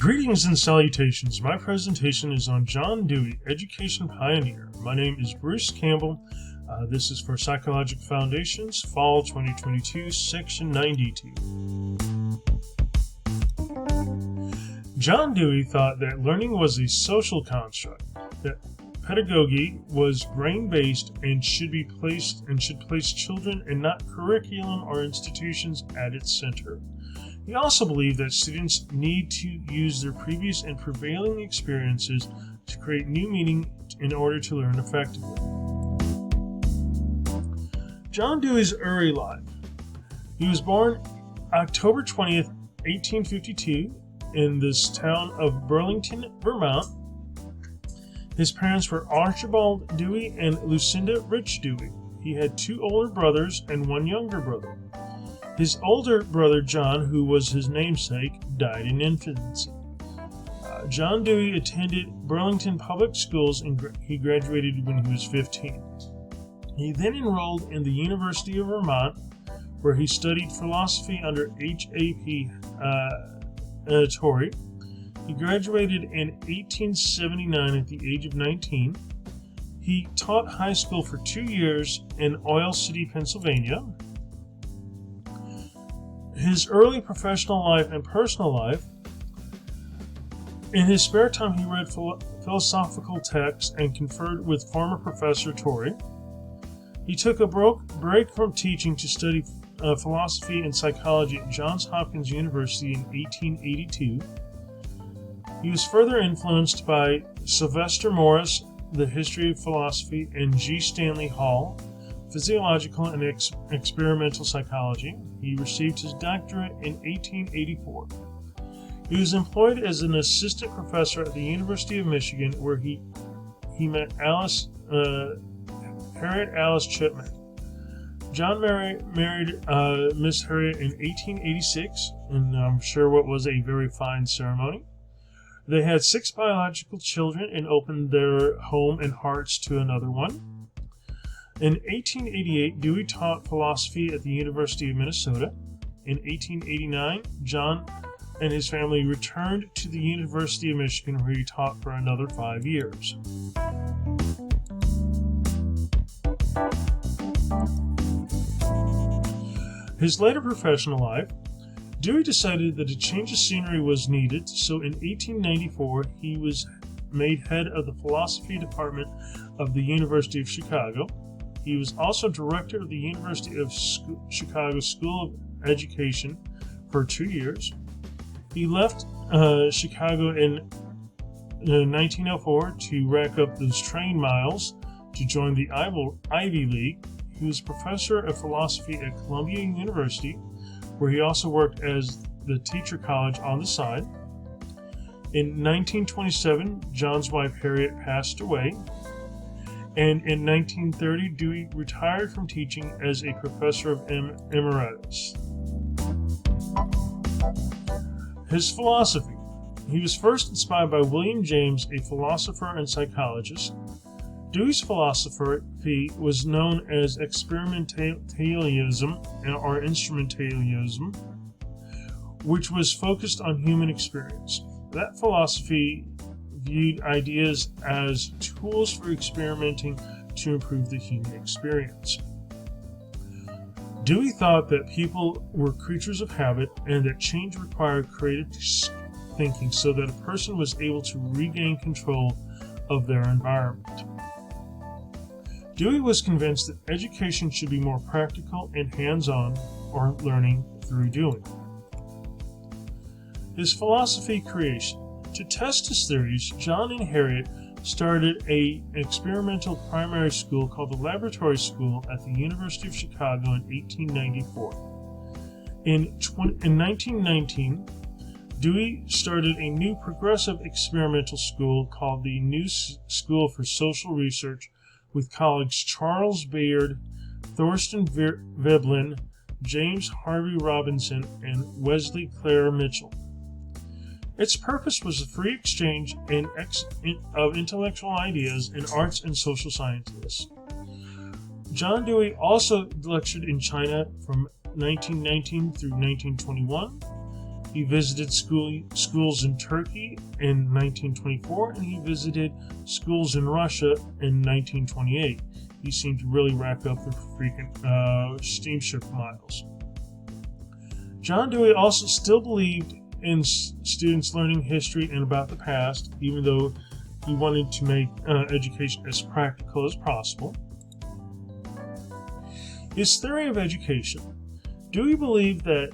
Greetings and salutations. My presentation is on John Dewey, Education Pioneer. My name is Bruce Campbell. This is for Psychological Foundations, Fall 2022, Section 92. John Dewey thought that learning was a social construct, that pedagogy was brain-based and should place children and not curriculum or institutions at its center. He also believed that students need to use their previous and prevailing experiences to create new meaning in order to learn effectively. John Dewey's early life. He was born October 20th, 1852 in this town of Burlington, Vermont. His parents were Archibald Dewey and Lucinda Rich Dewey. He had two older brothers and one younger brother. His older brother, John, who was his namesake, died in infancy. John Dewey attended Burlington Public Schools and he graduated when he was 15. He then enrolled in the University of Vermont, where he studied philosophy under H.A.P. Torrey. He graduated in 1879 at the age of 19. He taught high school for 2 years in Oil City, Pennsylvania. His early professional life and personal life. In his spare time, he read philosophical texts and conferred with former Professor Torrey. He took a break from teaching to study philosophy and psychology at Johns Hopkins University in 1882. He was further influenced by Sylvester Morris, The History of Philosophy, and G. Stanley Hall, Physiological and Experimental Psychology. He received his doctorate in 1884. He was employed as an assistant professor at the University of Michigan, where he met Harriet Alice Chapman. John married Miss Harriet in 1886, and I'm sure what was a very fine ceremony. They had 6 biological children and opened their home and hearts to another one. In 1888, Dewey taught philosophy at the University of Minnesota. In 1889, John and his family returned to the University of Michigan, where he taught for another 5 years. His later professional life. Dewey decided that a change of scenery was needed, so in 1894 he was made head of the philosophy department of the University of Chicago. He was also director of the University of Chicago School of Education for 2 years. He left Chicago in 1904 to rack up those train miles to join the Ivy League. He was professor of philosophy at Columbia University, where he also worked as the teacher college on the side. In 1927, John's wife Harriet passed away, and in 1930, Dewey retired from teaching as a professor of emeritus. His philosophy. He was first inspired by William James, a philosopher and psychologist. Dewey's philosophy was known as experimentalism or instrumentalism, which was focused on human experience. That philosophy viewed ideas as tools for experimenting to improve the human experience. Dewey thought that people were creatures of habit and that change required creative thinking so that a person was able to regain control of their environment. Dewey was convinced that education should be more practical and hands-on, or learning through doing. His philosophy creation. To test his theories, John and Harriet started an experimental primary school called the Laboratory School at the University of Chicago in 1894. In 1919, Dewey started a new progressive experimental school called the New School for Social Research with colleagues Charles Bayard, Thorsten Veblen, James Harvey Robinson, and Wesley Clare Mitchell. Its purpose was the free exchange of intellectual ideas in arts and social sciences. John Dewey also lectured in China from 1919 through 1921. He visited schools in Turkey in 1924, and he visited schools in Russia in 1928. He seemed to really rack up the frequent steamship miles. John Dewey also still believed in students learning history and about the past, even though he wanted to make education as practical as possible. His theory of education. Dewey believed that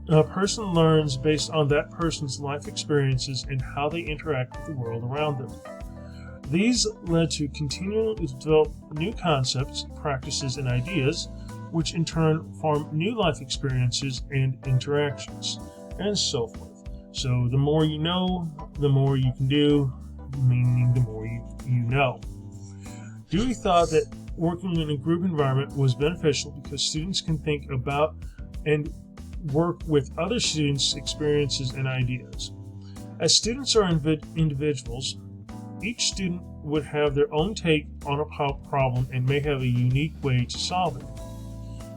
a person learns based on that person's life experiences and how they interact with the world around them. These led to continuing to develop new concepts, practices, and ideas, which in turn form new life experiences and interactions, and so forth. So the more you know, the more you can do, meaning the more you know. Dewey thought that working in a group environment was beneficial because students can think about and work with other students' experiences and ideas. As students are individuals, each student would have their own take on a problem and may have a unique way to solve it.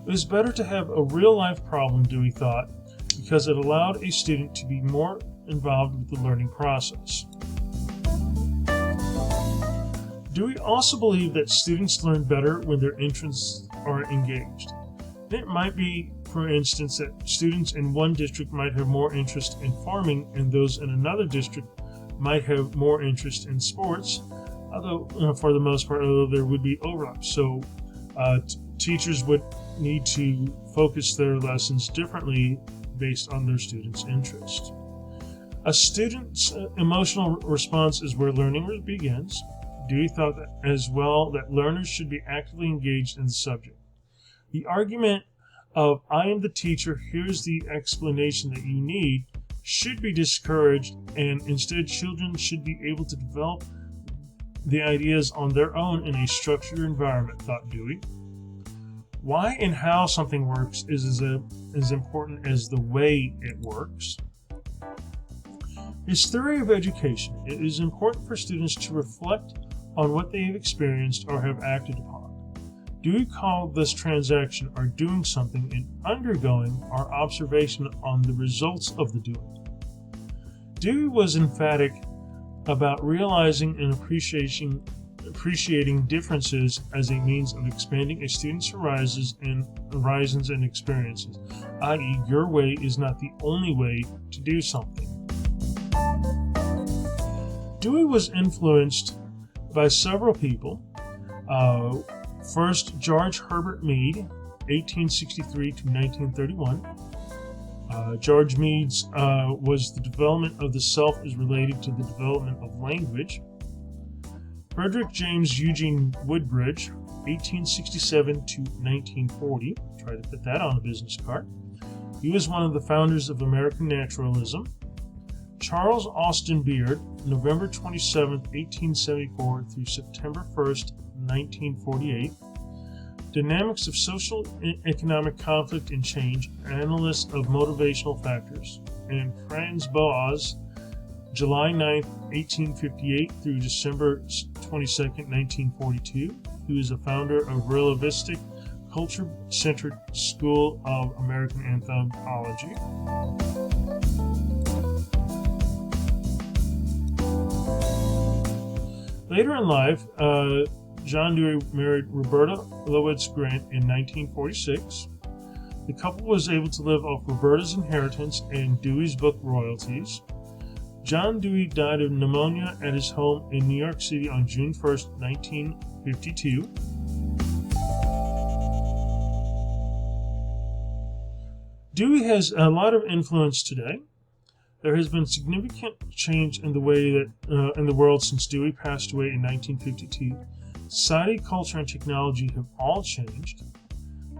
It was better to have a real-life problem, Dewey thought, because it allowed a student to be more involved with the learning process. Dewey also believed that students learn better when their interests are engaged. It might be, for instance, that students in one district might have more interest in farming and those in another district might have more interest in sports, although for the most part, there would be overlap. So teachers would need to focus their lessons differently based on their students' interest. A student's emotional response is where learning begins. Dewey thought that as well that learners should be actively engaged in the subject. The argument of "I am the teacher, here's the explanation that you need" should be discouraged, and instead children should be able to develop the ideas on their own in a structured environment, thought Dewey. Why and how something works is as important as the way it works. His theory of education. It is important for students to reflect on what they have experienced or have acted upon. Dewey called this transaction or doing something and undergoing our observation on the results of the doing. Dewey was emphatic about realizing and appreciating differences as a means of expanding a student's horizons and experiences, i.e., your way is not the only way to do something. Dewey was influenced by several people. First, George Herbert Mead, 1863 to 1931. George Mead's was the development of the self is related to the development of language. Frederick James Eugene Woodbridge, 1867 to 1940. Try to put that on a business card. He was one of the founders of American naturalism. Charles Austin Beard, November 27, 1874 through September 1st, 1948. Dynamics of Social and Economic Conflict and Change, Analyst of Motivational Factors. And Franz Boas, July 9, 1858 through December 22, 1942, who is a founder of Relativistic Culture-Centered School of American Anthropology. Later in life, John Dewey married Roberta Lowitz Grant in 1946. The couple was able to live off Roberta's inheritance and Dewey's book royalties. John Dewey died of pneumonia at his home in New York City on June 1st, 1952. Dewey has a lot of influence today. There has been significant change in the way that in the world since Dewey passed away in 1952. Society, culture, and technology have all changed.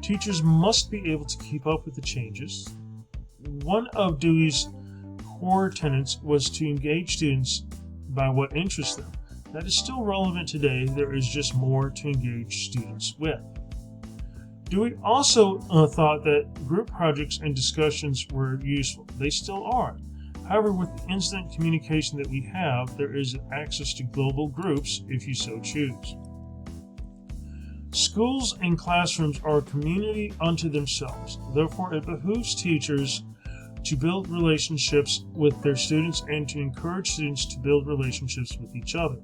Teachers must be able to keep up with the changes. One of Dewey's core tenets was to engage students by what interests them. That is still relevant today. There is just more to engage students with. Dewey also thought that group projects and discussions were useful. They still are. However, with the instant communication that we have, there is access to global groups if you so choose. Schools and classrooms are a community unto themselves. Therefore, it behooves teachers to build relationships with their students and to encourage students to build relationships with each other.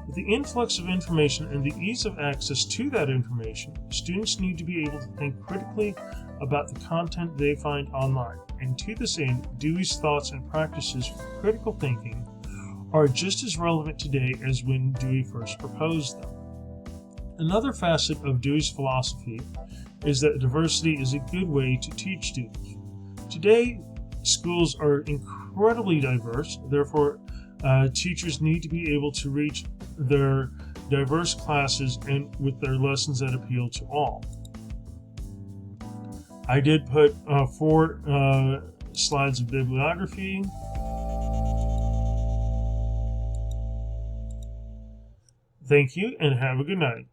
With the influx of information and the ease of access to that information, students need to be able to think critically about the content they find online. And to this end, Dewey's thoughts and practices for critical thinking are just as relevant today as when Dewey first proposed them. Another facet of Dewey's philosophy is that diversity is a good way to teach students. Today, schools are incredibly diverse, therefore, teachers need to be able to reach their diverse classes and with their lessons that appeal to all. I did put 4 slides of bibliography. Thank you and have a good night.